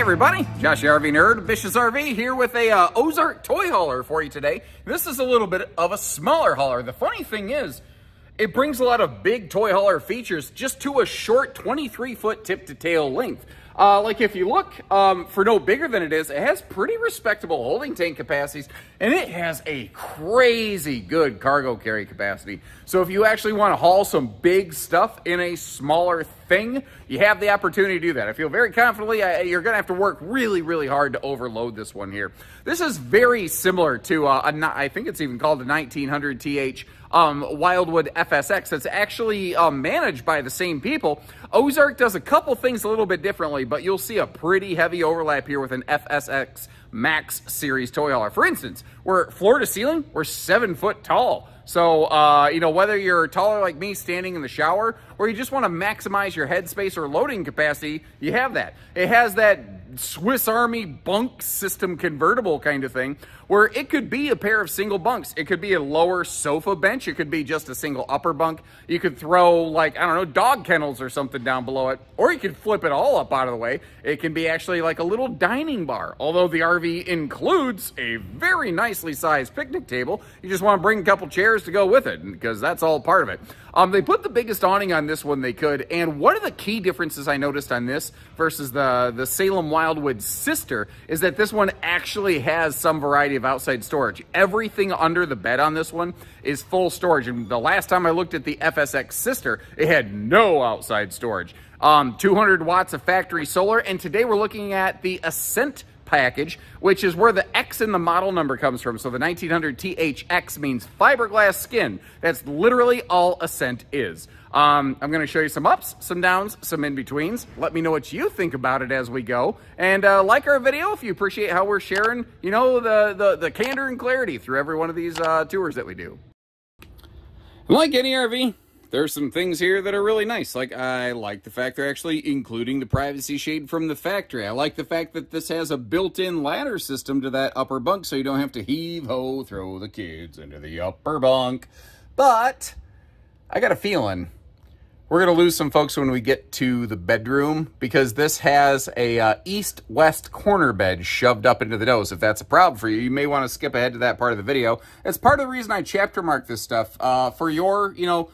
everybody, Josh the RV Nerd, Bish's RV here with a Ozark toy hauler for you today. This is a little bit of a smaller hauler. The funny thing is, it brings a lot of big toy hauler features just to a short 23-foot tip to tail length. Like if you look, for no bigger than it is, it has pretty respectable holding tank capacities, and it has a crazy good cargo carry capacity. So if you actually want to haul some big stuff in a smaller thing, you have the opportunity to do that. I feel very confidently you're going to have to work really, really hard to overload this one here. This is very similar to, I think it's even called a 1900 TH Wildwood FSX. That's actually managed by the same people. Ozark does a couple things a little bit differently, but you'll see a pretty heavy overlap here with an FSX Max Series toy hauler. For instance, we're floor to ceiling, we're 7 foot tall. So, you know, whether you're taller like me standing in the shower or you just want to maximize your headspace or loading capacity, you have that. It has that Swiss Army bunk system convertible kind of thing where it could be a pair of single bunks. It could be a lower sofa bench. It could be just a single upper bunk. You could throw, like, I don't know, dog kennels or something down below it, or you could flip it all up out of the way. It can be actually like a little dining bar, although the RV includes a very nicely sized picnic table. You just want to bring a couple chairs to go with it, because that's all part of it. They put the biggest awning on this one they could, and one of the key differences I noticed on this versus the Salem Wildwood sister is that this one actually has some variety of outside storage. Everything under the bed on this one is full storage, and the last time I looked at the FSX sister, it had no outside storage. 200 watts of factory solar, and today we're looking at the Ascent package, which is where the X in the model number comes from. So the 1900 THX means fiberglass skin. That's literally all Ascent is. I'm going to show you some ups, some downs, some in-betweens. Let me know what you think about it as we go. And like our video if you appreciate how we're sharing, you know, the candor and clarity through every one of these tours that we do. Like any RV, there's some things here that are really nice. Like, I like the fact they're actually including the privacy shade from the factory. I like the fact that this has a built-in ladder system to that upper bunk, so you don't have to heave-ho throw the kids into the upper bunk. But I got a feeling we're going to lose some folks when we get to the bedroom, because this has a east-west corner bed shoved up into the nose. If that's a problem for you, you may want to skip ahead to that part of the video. It's part of the reason I chapter mark this stuff for your, you know,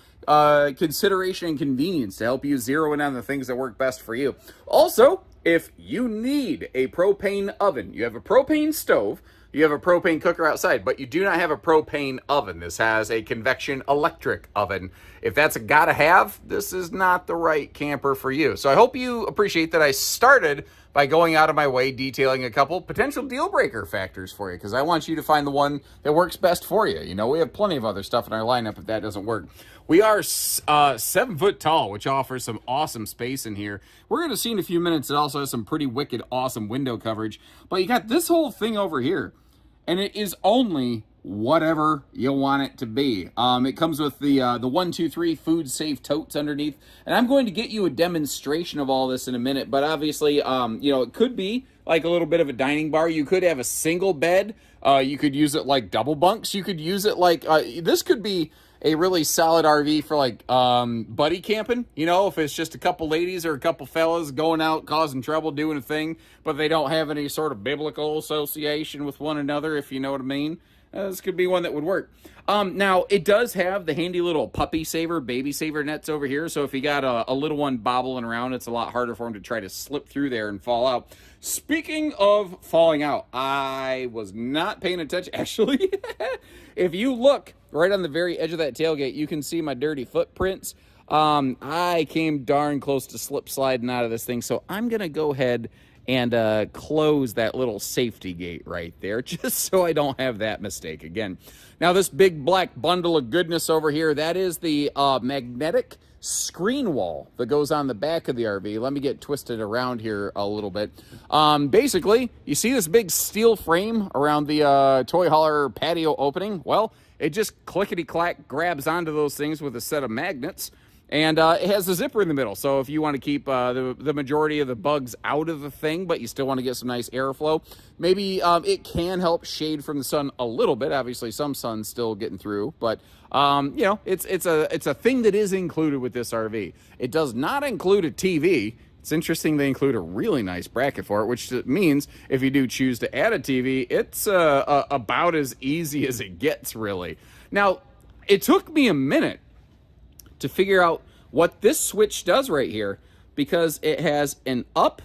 consideration and convenience to help you zero in on the things that work best for you. Also, if you need a propane oven, you have a propane stove, you have a propane cooker outside, but you do not have a propane oven. This has a convection electric oven. If that's a gotta have, this is not the right camper for you. So I hope you appreciate that I started by going out of my way detailing a couple potential deal breaker factors for you, because I want you to find the one that works best for you. You know, we have plenty of other stuff in our lineup if that doesn't work. We are 7 foot tall, which offers some awesome space in here. We're going to see in a few minutes it also has some pretty wicked awesome window coverage. But you got this whole thing over here, and it is only whatever you want it to be. It comes with the 1, 2, 3 food safe totes underneath, and I'm going to get you a demonstration of all this in a minute. But obviously, you know, it could be like a little bit of a dining bar. You could have a single bed. You could use it like double bunks. You could use it like this could be a really solid RV for like buddy camping. You know, if it's just a couple ladies or a couple fellas going out causing trouble doing a thing, but they don't have any sort of biblical association with one another, if you know what I mean. This could be one that would work. Now, it does have the handy little puppy saver, baby saver nets over here. So if you got a little one bobbling around, it's a lot harder for him to try to slip through there and fall out. Speaking of falling out, I was not paying attention. Actually, if you look right on the very edge of that tailgate, you can see my dirty footprints. I came darn close to slip sliding out of this thing. So I'm going to go ahead and close that little safety gate right there, just so I don't have that mistake again. Now, this big black bundle of goodness over here, that is the magnetic screen wall that goes on the back of the RV. Let me get twisted around here a little bit. Basically, you see this big steel frame around the toy hauler patio opening? Well, it just clickety-clack grabs onto those things with a set of magnets. And it has a zipper in the middle, so if you want to keep the majority of the bugs out of the thing, but you still want to get some nice airflow, maybe it can help shade from the sun a little bit. Obviously, some sun's still getting through, but you know, it's a thing that is included with this RV. It does not include a TV. It's interesting they include a really nice bracket for it, which means if you do choose to add a TV, it's about as easy as it gets, really. Now, it took me a minute to figure out what this switch does right here, because it has an up,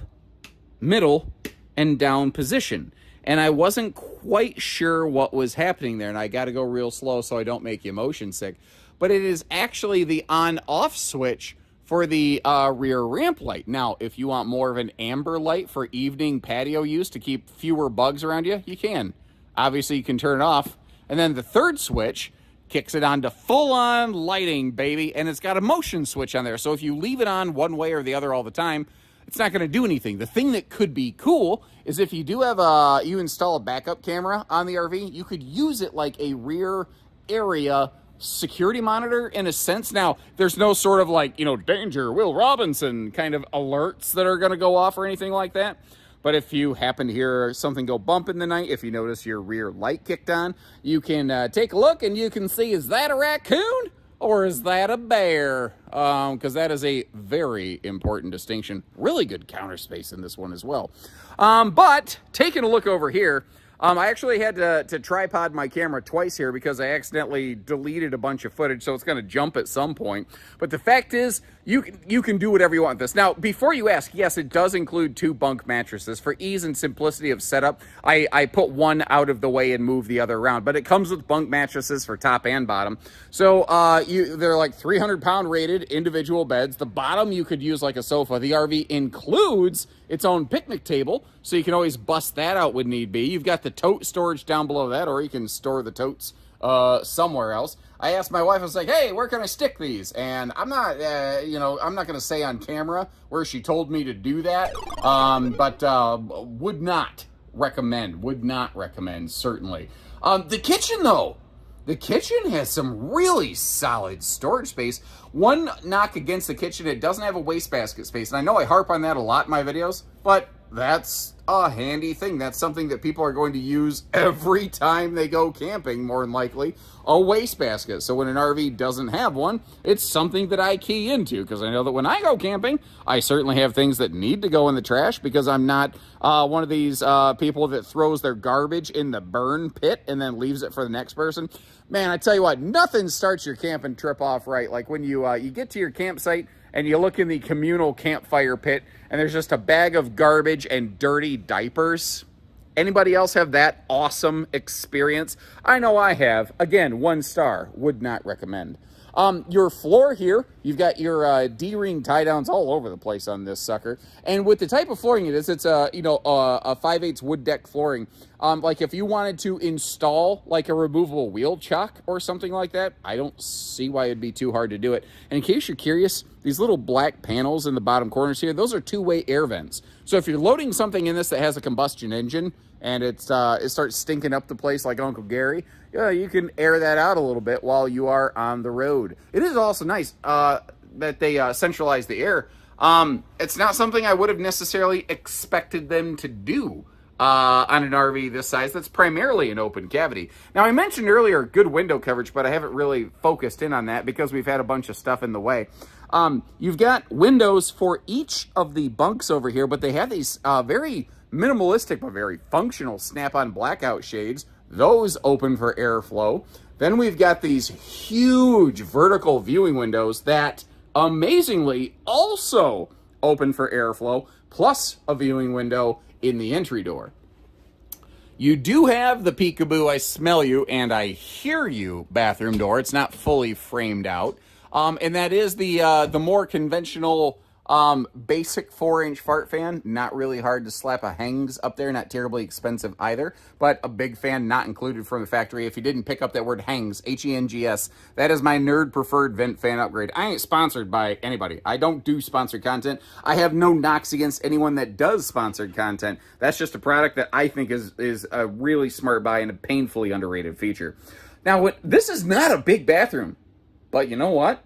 middle, and down position. And I wasn't quite sure what was happening there, and I got to go real slow so I don't make you motion sick. But it is actually the on-off switch for the rear ramp light. Now, if you want more of an amber light for evening patio use to keep fewer bugs around you, you can. Obviously, you can turn it off. And then the third switch kicks it on to full-on lighting, baby, and it's got a motion switch on there. So if you leave it on one way or the other all the time, it's not going to do anything. The thing that could be cool is if you do have you install a backup camera on the RV, you could use it like a rear area security monitor in a sense. Now, there's no sort of like, danger, Will Robinson kind of alerts that are going to go off or anything like that. But if you happen to hear something go bump in the night, if you notice your rear light kicked on, you can take a look and you can see, is that a raccoon or is that a bear? Because that is a very important distinction. Really good counter space in this one as well. But taking a look over here, I actually had to tripod my camera twice here because I accidentally deleted a bunch of footage, so it's going to jump at some point. But the fact is, you can do whatever you want with this. Now, before you ask, yes, it does include 2 bunk mattresses. For ease and simplicity of setup, I put one out of the way and move the other around. But it comes with bunk mattresses for top and bottom. So they're like 300-pound rated individual beds. The bottom you could use like a sofa. The RV includes its own picnic table, so you can always bust that out when need be. You've got the tote storage down below that, or you can store the totes somewhere else. I asked my wife, I was like, hey, where can I stick these? And I'm not, I'm not going to say on camera where she told me to do that, but would not recommend, certainly. The kitchen, though. The kitchen has some really solid storage space. One knock against the kitchen, it doesn't have a wastebasket space. And I know I harp on that a lot in my videos, but that's a handy thing. That's something that people are going to use every time they go camping, more than likely, a wastebasket. So when an RV doesn't have one, it's something that I key into, because I know that when I go camping, I certainly have things that need to go in the trash, because I'm not one of these people that throws their garbage in the burn pit and then leaves it for the next person. Man, I tell you what, nothing starts your camping trip off right. Like when you get to your campsite and you look in the communal campfire pit and there's just a bag of garbage and dirty diapers. Anybody else have that awesome experience? I know I have. Again, 1 star. Would not recommend. Your floor here, you've got your D-ring tie-downs all over the place on this sucker. And with the type of flooring it is, it's a 5/8 wood deck flooring. Like if you wanted to install like a removable wheel chuck or something like that, I don't see why it'd be too hard to do it. And in case you're curious, these little black panels in the bottom corners here, those are 2-way air vents. So if you're loading something in this that has a combustion engine and it starts stinking up the place like Uncle Gary, you can air that out a little bit while you are on the road. It is also nice that they centralize the air. It's not something I would have necessarily expected them to do on an RV this size that's primarily an open cavity. Now, I mentioned earlier good window coverage, but I haven't really focused in on that because we've had a bunch of stuff in the way. You've got windows for each of the bunks over here, but they have these very minimalistic but very functional snap-on blackout shades. Those open for airflow. Then we've got these huge vertical viewing windows that amazingly also open for airflow, plus a viewing window in the entry door. You do have the peekaboo, I smell you and I hear you bathroom door. It's not fully framed out. And that is the more conventional basic 4-inch fart fan. Not really hard to slap a hangs up there, not terribly expensive either, but a big fan not included from the factory. If you didn't pick up that word hangs, H-E-N-G-S, that is my nerd preferred vent fan upgrade. I ain't sponsored by anybody. I don't do sponsored content. I have no knocks against anyone that does sponsored content. That's just a product that I think is a really smart buy and a painfully underrated feature. Now, this is not a big bathroom, but you know what?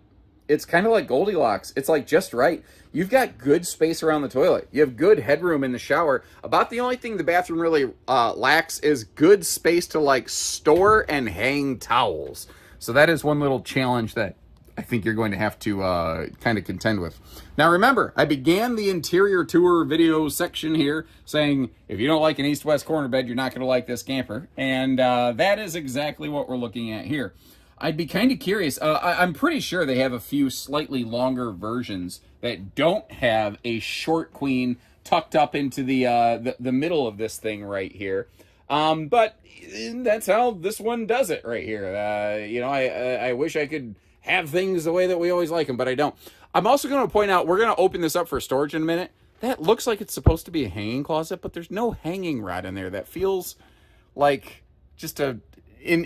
It's kind of like Goldilocks. It's like just right. You've got good space around the toilet. You have good headroom in the shower. About the only thing the bathroom really lacks is good space to like store and hang towels. So that is one little challenge that I think you're going to have to kind of contend with. Now remember, I began the interior tour video section here saying, if you don't like an east-west corner bed, you're not going to like this camper. And that is exactly what we're looking at here. I'd be kind of curious. I'm pretty sure they have a few slightly longer versions that don't have a short queen tucked up into the middle of this thing right here. But that's how this one does it right here. You know, I wish I could have things the way that we always like them, but I don't. I'm also going to point out, we're going to open this up for storage in a minute. That looks like it's supposed to be a hanging closet, but there's no hanging rod in there. That feels like just an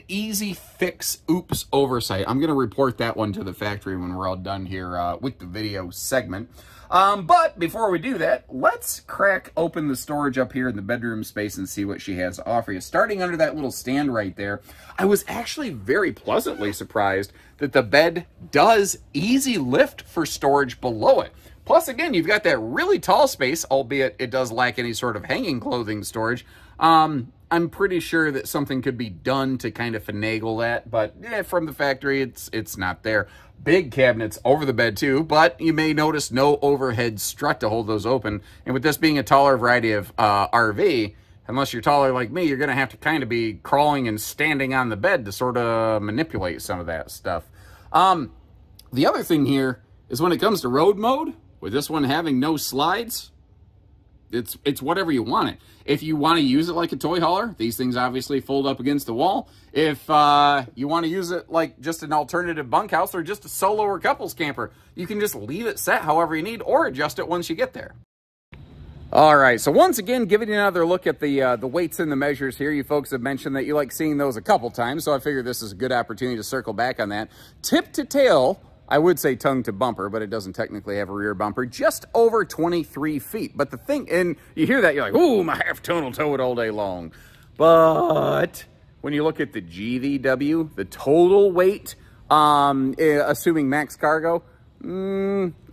easy fix, oops, oversight. I'm going to report that one to the factory when we're all done here with the video segment. But before we do that, let's crack open the storage up here in the bedroom space and see what she has to offer you. Starting under that little stand right there, I was actually very pleasantly surprised that the bed does easy lift for storage below it. Plus, again, you've got that really tall space, albeit it does lack any sort of hanging clothing storage. I'm pretty sure that something could be done to kind of finagle that, but from the factory, it's not there. Big cabinets over the bed too, but you may notice no overhead strut to hold those open. And with this being a taller variety of RV, unless you're taller like me, you're going to have to kind of be crawling and standing on the bed to sort of manipulate some of that stuff. The other thing here is when it comes to road mode, with this one having no slides, it's whatever you want it. If you want to use it like a toy hauler, these things obviously fold up against the wall. If you want to use it like just an alternative bunkhouse or just a solo or couples camper, you can just leave it set however you need or adjust it once you get there. All right, so once again, giving you another look at the weights and the measures here. You folks have mentioned that you like seeing those a couple times, so I figured this is a good opportunity to circle back on that. Tip to tail, I would say tongue to bumper, but it doesn't technically have a rear bumper, just over 23 feet. But the thing, and you hear that, you're like, ooh, my half-ton will tow it all day long. But when you look at the GVW, the total weight, assuming max cargo,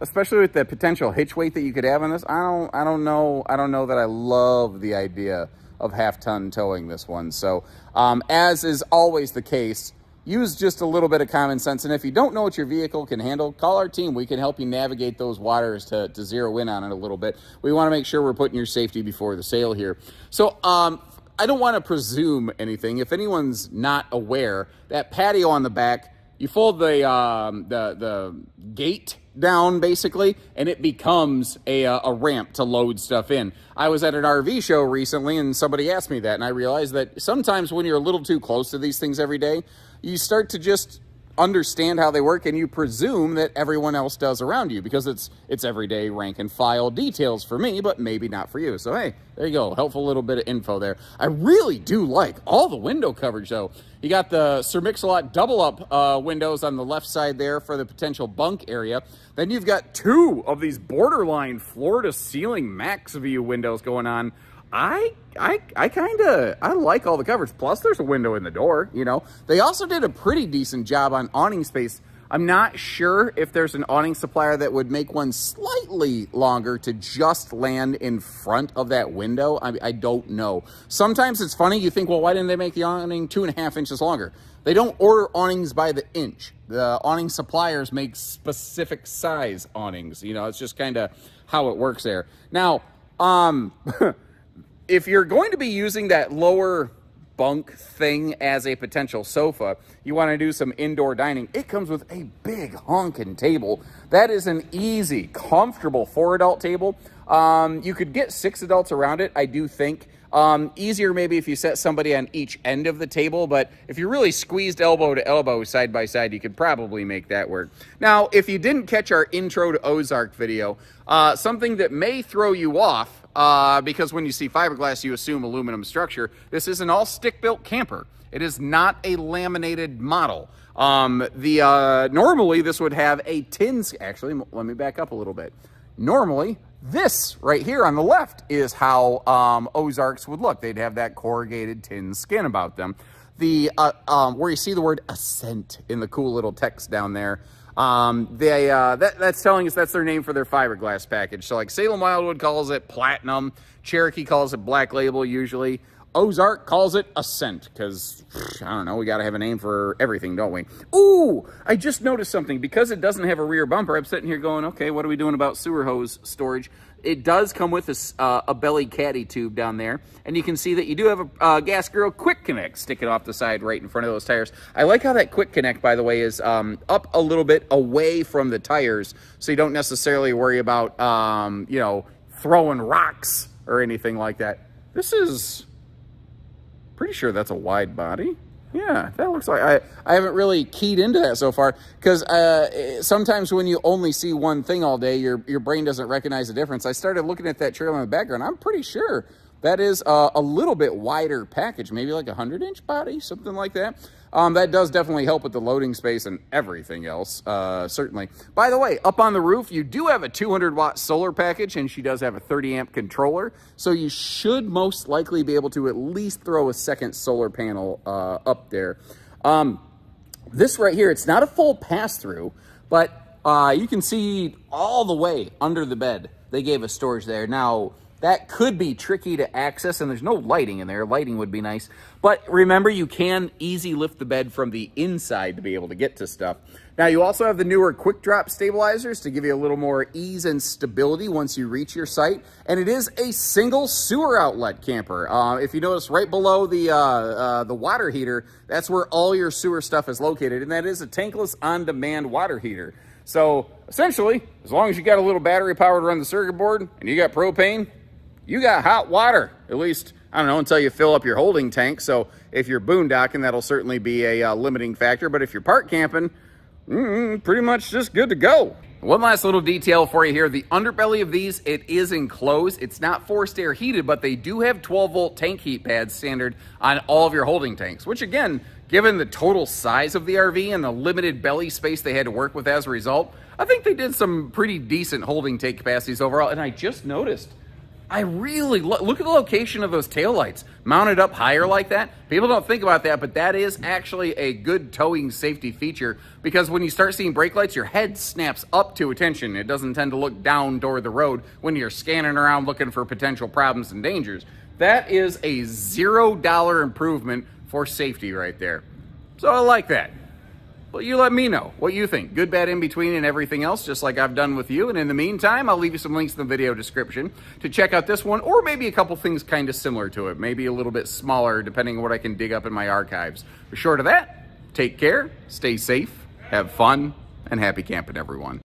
especially with the potential hitch weight that you could have on this, I don't know that I love the idea of half-ton towing this one. So as is always the case, use just a little bit of common sense. And if you don't know what your vehicle can handle, call our team. We can help you navigate those waters to zero in on it a little bit. We want to make sure we're putting your safety before the sale here. So I don't want to presume anything. If anyone's not aware, that patio on the back, you fold the gate down basically, and it becomes a ramp to load stuff in. I was at an RV show recently and somebody asked me that, and I realized that sometimes when you're a little too close to these things every day, you start to just understand how they work and you presume that everyone else does around you because it's everyday rank and file details for me, but maybe not for you. So hey, there you go, helpful little bit of info there. I really do like all the window coverage though. You got the Sir Mix-a-Lot double up windows on the left side there for the potential bunk area. Then you've got two of these borderline floor to ceiling max view windows going on. I like all the coverage. Plus there's a window in the door, you know. They also did a pretty decent job on awning space. I'm not sure if there's an awning supplier that would make one slightly longer to just land in front of that window. I don't know. Sometimes it's funny. You think, well, why didn't they make the awning 2.5 inches longer? They don't order awnings by the inch. The awning suppliers make specific size awnings. You know, it's just kind of how it works there. Now, if you're going to be using that lower bunk thing as a potential sofa, you want to do some indoor dining, it comes with a big honking table. That is an easy, comfortable 4-adult table. You could get 6 adults around it, I do think. Easier maybe if you set somebody on each end of the table, but if you're really squeezed elbow to elbow, side by side, you could probably make that work. Now, if you didn't catch our intro to Ozark video, something that may throw you off, because when you see fiberglass, you assume aluminum structure. This is an all stick-built camper. It is not a laminated model. Normally, this would have a tin... Actually, let me back up a little bit. Normally, this right here on the left is how Ozarks would look. They'd have that corrugated tin skin about them. Where you see the word Ascent in the cool little text down there, that's telling us that's their name for their fiberglass package. So like Salem Wildwood calls it Platinum, Cherokee calls it Black Label usually. Ozark calls it Ascent because, I don't know, we got to have a name for everything, don't we? Ooh, I just noticed something. Because it doesn't have a rear bumper, I'm sitting here going, okay, what are we doing about sewer hose storage? It does come with a belly caddy tube down there, and you can see that you do have a Gas Grill Quick Connect sticking off the side right in front of those tires. I like how that Quick Connect, by the way, is up a little bit away from the tires, so you don't necessarily worry about, you know, throwing rocks or anything like that. This is pretty sure that's a wide body. Yeah, that looks like, I haven't really keyed into that so far because sometimes when you only see one thing all day, your brain doesn't recognize the difference. I started looking at that trailer in the background. I'm pretty sure that is a little bit wider package, maybe like a 100-inch body, something like that. That does definitely help with the loading space and everything else, certainly. By the way, up on the roof, you do have a 200-watt solar package, and she does have a 30-amp controller, so you should most likely be able to at least throw a second solar panel up there. This right here, it's not a full pass-through, but you can see all the way under the bed. They gave us storage there. Now, that could be tricky to access, and there's no lighting in there. Lighting would be nice. But remember, you can easy lift the bed from the inside to be able to get to stuff. Now, you also have the newer quick drop stabilizers to give you a little more ease and stability once you reach your site. And it is a single sewer outlet camper. If you notice right below the water heater, that's where all your sewer stuff is located. And that is a tankless on-demand water heater. So essentially, as long as you got a little battery power to run the circuit board and you got propane, you got hot water, at least, I don't know, until you fill up your holding tank. So if you're boondocking, that'll certainly be a limiting factor. But if you're park camping, pretty much just good to go. One last little detail for you here. The underbelly of these, it is enclosed. It's not forced air heated, but they do have 12-volt tank heat pads standard on all of your holding tanks, which again, given the total size of the RV and the limited belly space they had to work with as a result, I think they did some pretty decent holding tank capacities overall. And I just noticed, I really look at the location of those taillights mounted up higher like that. People don't think about that, but that is actually a good towing safety feature because when you start seeing brake lights, your head snaps up to attention. It doesn't tend to look down toward the road when you're scanning around looking for potential problems and dangers. That is a $0 improvement for safety right there. So I like that. Well, you let me know what you think. Good, bad, in between, and everything else, just like I've done with you. And in the meantime, I'll leave you some links in the video description to check out this one, or maybe a couple things kind of similar to it. Maybe a little bit smaller, depending on what I can dig up in my archives. But short of that, take care, stay safe, have fun, and happy camping, everyone.